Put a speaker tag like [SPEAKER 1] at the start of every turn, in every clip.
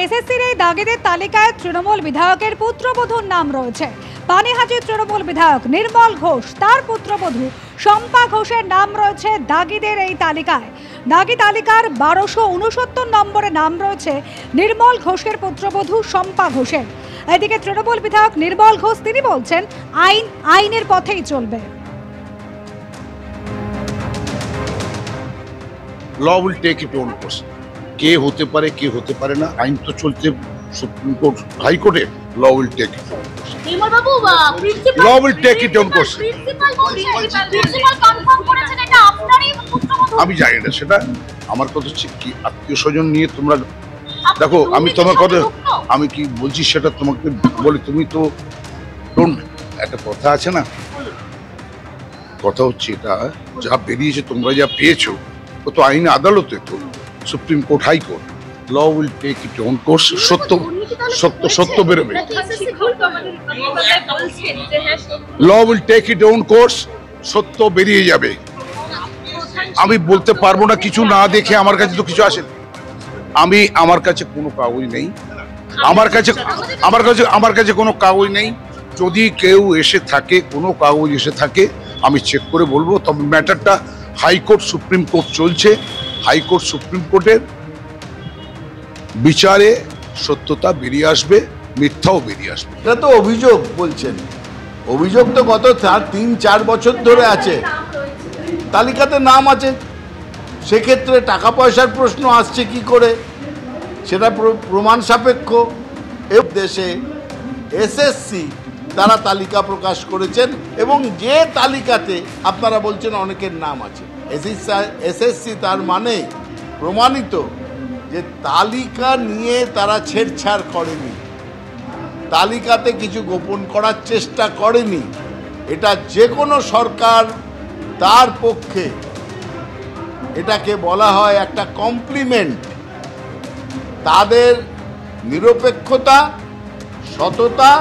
[SPEAKER 1] এসএসসির এই দাগিদের তালিকায় তৃণমূল বিধায়কের পুত্রবধূর নাম রয়েছে। পানিহাটির তৃণমূল বিধায়ক নির্মল ঘোষ, তার পুত্রবধূ শম্পা ঘোষের নাম রয়েছে দাগিদের এই তালিকায়। দাগি তালিকার 1269 নম্বরে নাম রয়েছে নির্মল ঘোষের পুত্রবধূ শম্পা ঘোষের। এদিকে তৃণমূল বিধায়ক নির্মল ঘোষ তিনি বলছেন, আইনের পথেই চলবে।
[SPEAKER 2] Law will take its own course. কে হতে পারে কে হতে পারে না, আইন তো চলছে সুপ্রিম কোর্ট হাইকোর্টে। Law will take it own course. Law will take it own course. আমি জানি না সেটা, আমার কথা হচ্ছে কি আত্মীয় স্বজন নিয়ে তোমরা দেখো, আমি তোমার কথা আমি কি বলছি সেটা তোমাকে বলি, তুমি তো ডোন্ট, একটা কথা আছে না, কথা হচ্ছে এটা যা বেরিয়েছে তোমরা যা পেয়েছো ও তো আইন আদালতে, তো supreme court high court. Law will take it own course. সত্য সত্য সত্য বেরোবে। Law will take it own course, সত্য বেরিয়ে যাবে। আমি বলতে পারবো না কিছু না দেখে, আমার কাছে তো কিছু আসে না। আমার কাছে কোনো কাগজ নেই, আমার কাছে কোনো কাগজ নেই। যদি কেউ এসে থাকে, কোনো কাগজ এসে থাকে, আমি চেক করে বলবো। তবে ম্যাটারটা হাইকোর্ট সুপ্রিম কোর্ট চলছে, হাইকোর্ট সুপ্রিম কোর্টের বিচারে সত্যতা বেরিয়ে আসবে, মিথ্যাও বেরিয়ে আসবে।
[SPEAKER 3] এটা তো অভিযোগ বলছেন, অভিযোগ তো গত 3-4 বছর ধরে আছে, তালিকাতে নাম আছে। সেক্ষেত্রে টাকা পয়সার প্রশ্ন আসছে কি করে, সেটা প্রমাণ সাপেক্ষ। এই দেশে এসএসসি তারা তালিকা প্রকাশ করেছেন, এবং যে তালিকাতে আপনারা বলছেন অনেকের নাম আছে, এসএসসি তার মানে প্রমাণিত যে তালিকা নিয়ে তারা ছেড়ছাড় করেনি, তালিকাতে কিছু গোপন করার চেষ্টা করেনি। এটা যে কোনো সরকার তার পক্ষে এটাকে বলা হয় একটা কমপ্লিমেন্ট। তাদের নিরপেক্ষতা, সততা,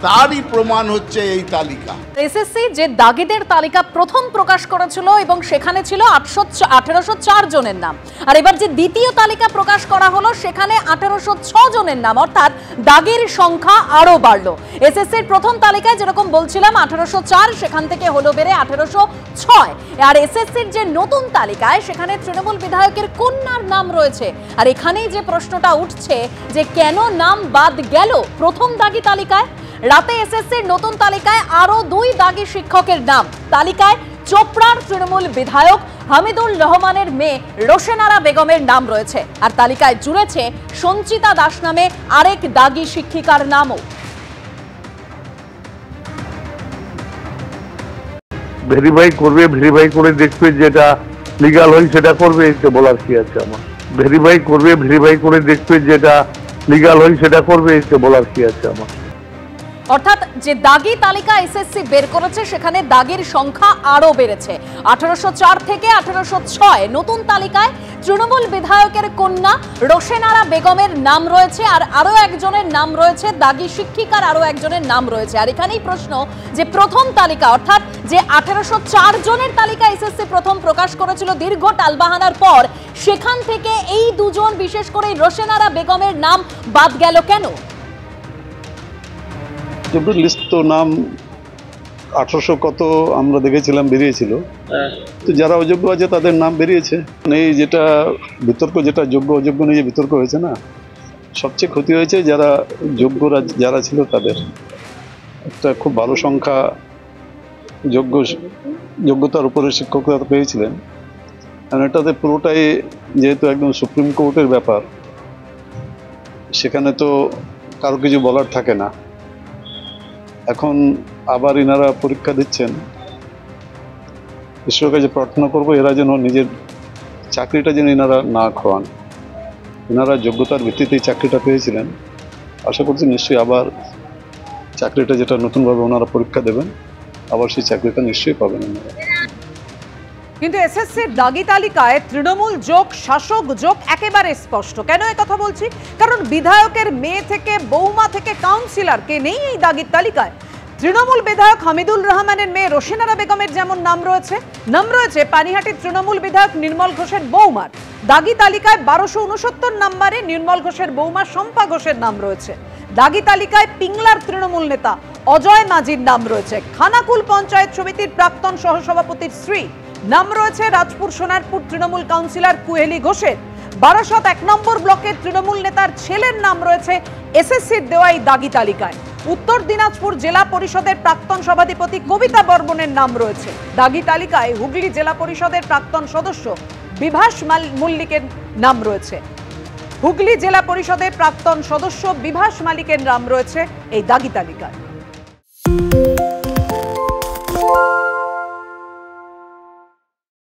[SPEAKER 3] তারই প্রমাণ হচ্ছে এই তালিকা।
[SPEAKER 4] এসএসসি যে দাগিদের তালিকা প্রথম প্রকাশ করেছিল এবং সেখানে ছিল 1804 জনের নাম, আর এবার যে দ্বিতীয় তালিকা প্রকাশ করা হলো সেখানে 1806 জনের নাম, অর্থাৎ দাগির সংখ্যা আরো বাড়লো। এসএসসির প্রথম তালিকায় যেরকম বলছিলাম 1804, সেখান থেকে হলো বেড়ে 1806। আর এসএসসির যে নতুন তালিকায় সেখানে তৃণমূল বিধায়কের কন্যার নাম রয়েছে। আর এখানেই যে প্রশ্নটা উঠছে যে কেন নাম বাদ গেল প্রথম দাগি তালিকায়। রাতে এসএসসির নতুন তালিকায় আরো 2 দাগি শিক্ষকের নাম। তালিকায় চোপড়ার তৃণমূল বিধায়ক হামিদুর রহমানের মেয়ে রোশেনারা বেগমের নাম রয়েছে, আর তালিকায় জুড়েছে সঞ্চিতা দাস নামে আরেক দাগি শিক্ষিকার নামও।
[SPEAKER 5] ভেরিফাই করবে, ভেরিফাই করে দেখবে যেটা লিগাল হয় সেটা করবে, এতে বলার কি আছে আমার। ভেরিফাই করবে, ভেরিফাই করে দেখবে যেটা লিগাল হয় সেটা করবে, এতে বলার কি আছে আমার।
[SPEAKER 4] অর্থাৎ যে দাগি তালিকা এসএসসি বের করেছে সেখানে দাগির সংখ্যা আরো বেড়েছে। 1804 থেকে 1806 নতুন তালিকায় তৃণমূল বিধায়কের কন্যা রোশেনারা বেগমের নাম রয়েছে, আর আরো একজনের নাম রয়েছে, দাগি শিক্ষিকার আরো একজনের নাম রয়েছে। আর এখানেই প্রশ্ন যে প্রথম তালিকা, অর্থাৎ যে 1804 জনের তালিকা এসএসসি প্রথম প্রকাশ করেছিল দীর্ঘ টালবাহানার পর, সেখান থেকে এই দুজন, বিশেষ করে রোশেনারা বেগমের নাম বাদ গেল কেন?
[SPEAKER 6] লিস্ট তো নাম 1800 কত আমরা দেখেছিলাম বেরিয়েছিল, তো যারা অযোগ্য আছে তাদের নাম বেরিয়েছে। এই যেটা বিতর্ক, যেটা যোগ্য অযোগ্য নিয়ে বিতর্ক হয়েছে না, সবচেয়ে ক্ষতি হয়েছে যারা যোগ্যরা যারা ছিল তাদের। একটা খুব ভালো সংখ্যা যোগ্যতার উপরে শিক্ষকরা পেয়েছিলেন, কারণ এটাতে পুরোটাই যেহেতু একদম সুপ্রিম কোর্টের ব্যাপার, সেখানে তো কারো কিছু বলার থাকে না। এখন আবার ইনারা পরীক্ষা দিচ্ছেন, ঈশ্বরের কাছে প্রার্থনা করবো এরা যেন নিজের চাকরিটা যেন ইনারা না খোয়ান। ইনারা যোগ্যতার ভিত্তিতেই চাকরিটা পেয়েছিলেন, আশা করছি নিশ্চয়ই আবার চাকরিটা, যেটা নতুনভাবে ওনারা পরীক্ষা দেবেন, আবার সেই চাকরিটা নিশ্চয়ই পাবেন ওনারা।
[SPEAKER 7] কিন্তু এসএসসির দাগি তালিকায় তৃণমূল যোগ, শাসক যোগ একেবারে স্পষ্ট। কেন এই কথা বলছি? কারণ বিধায়কের মেয়ে থেকে, বৌমা থেকে কাউন্সিলর কে নেই এই দাগির তালিকায়। তৃণমূল বিধায়ক হামিদুর রহমানের মেয়ে রোশেনারা বেগমের যেমন নাম রয়েছে পানিহাটির তৃণমূল বিধায়ক নির্মল ঘোষের বৌমার। দাগি তালিকায় 1269 নম্বরে নির্মল ঘোষের বৌমা শম্পা ঘোষের নাম রয়েছে। দাগি তালিকায় পিংলার তৃণমূল নেতা অজয় মাঝির নাম রয়েছে। খানাকুল পঞ্চায়েত সমিতির প্রাক্তন সহসভাপতির স্ত্রী নাম রয়েছে। রাজপুর সোনারপুর তৃণমূল কাউন্সিলর কুহেলি ঘোষের। বারাসত 1 নম্বর ব্লকের তৃণমূল নেতার ছেলের নাম রয়েছে এসএসসির দেওয়া এই দাগি তালিকায়। উত্তর দিনাজপুর জেলা পরিষদের প্রাক্তন সভাধিপতি কবিতা বর্মনের নাম রয়েছে দাগি তালিকায়। হুগলি জেলা পরিষদের প্রাক্তন সদস্য বিভাস মল্লিকের নাম রয়েছে। হুগলি জেলা পরিষদের প্রাক্তন সদস্য বিভাস মালিকের নাম রয়েছে এই দাগি তালিকায়।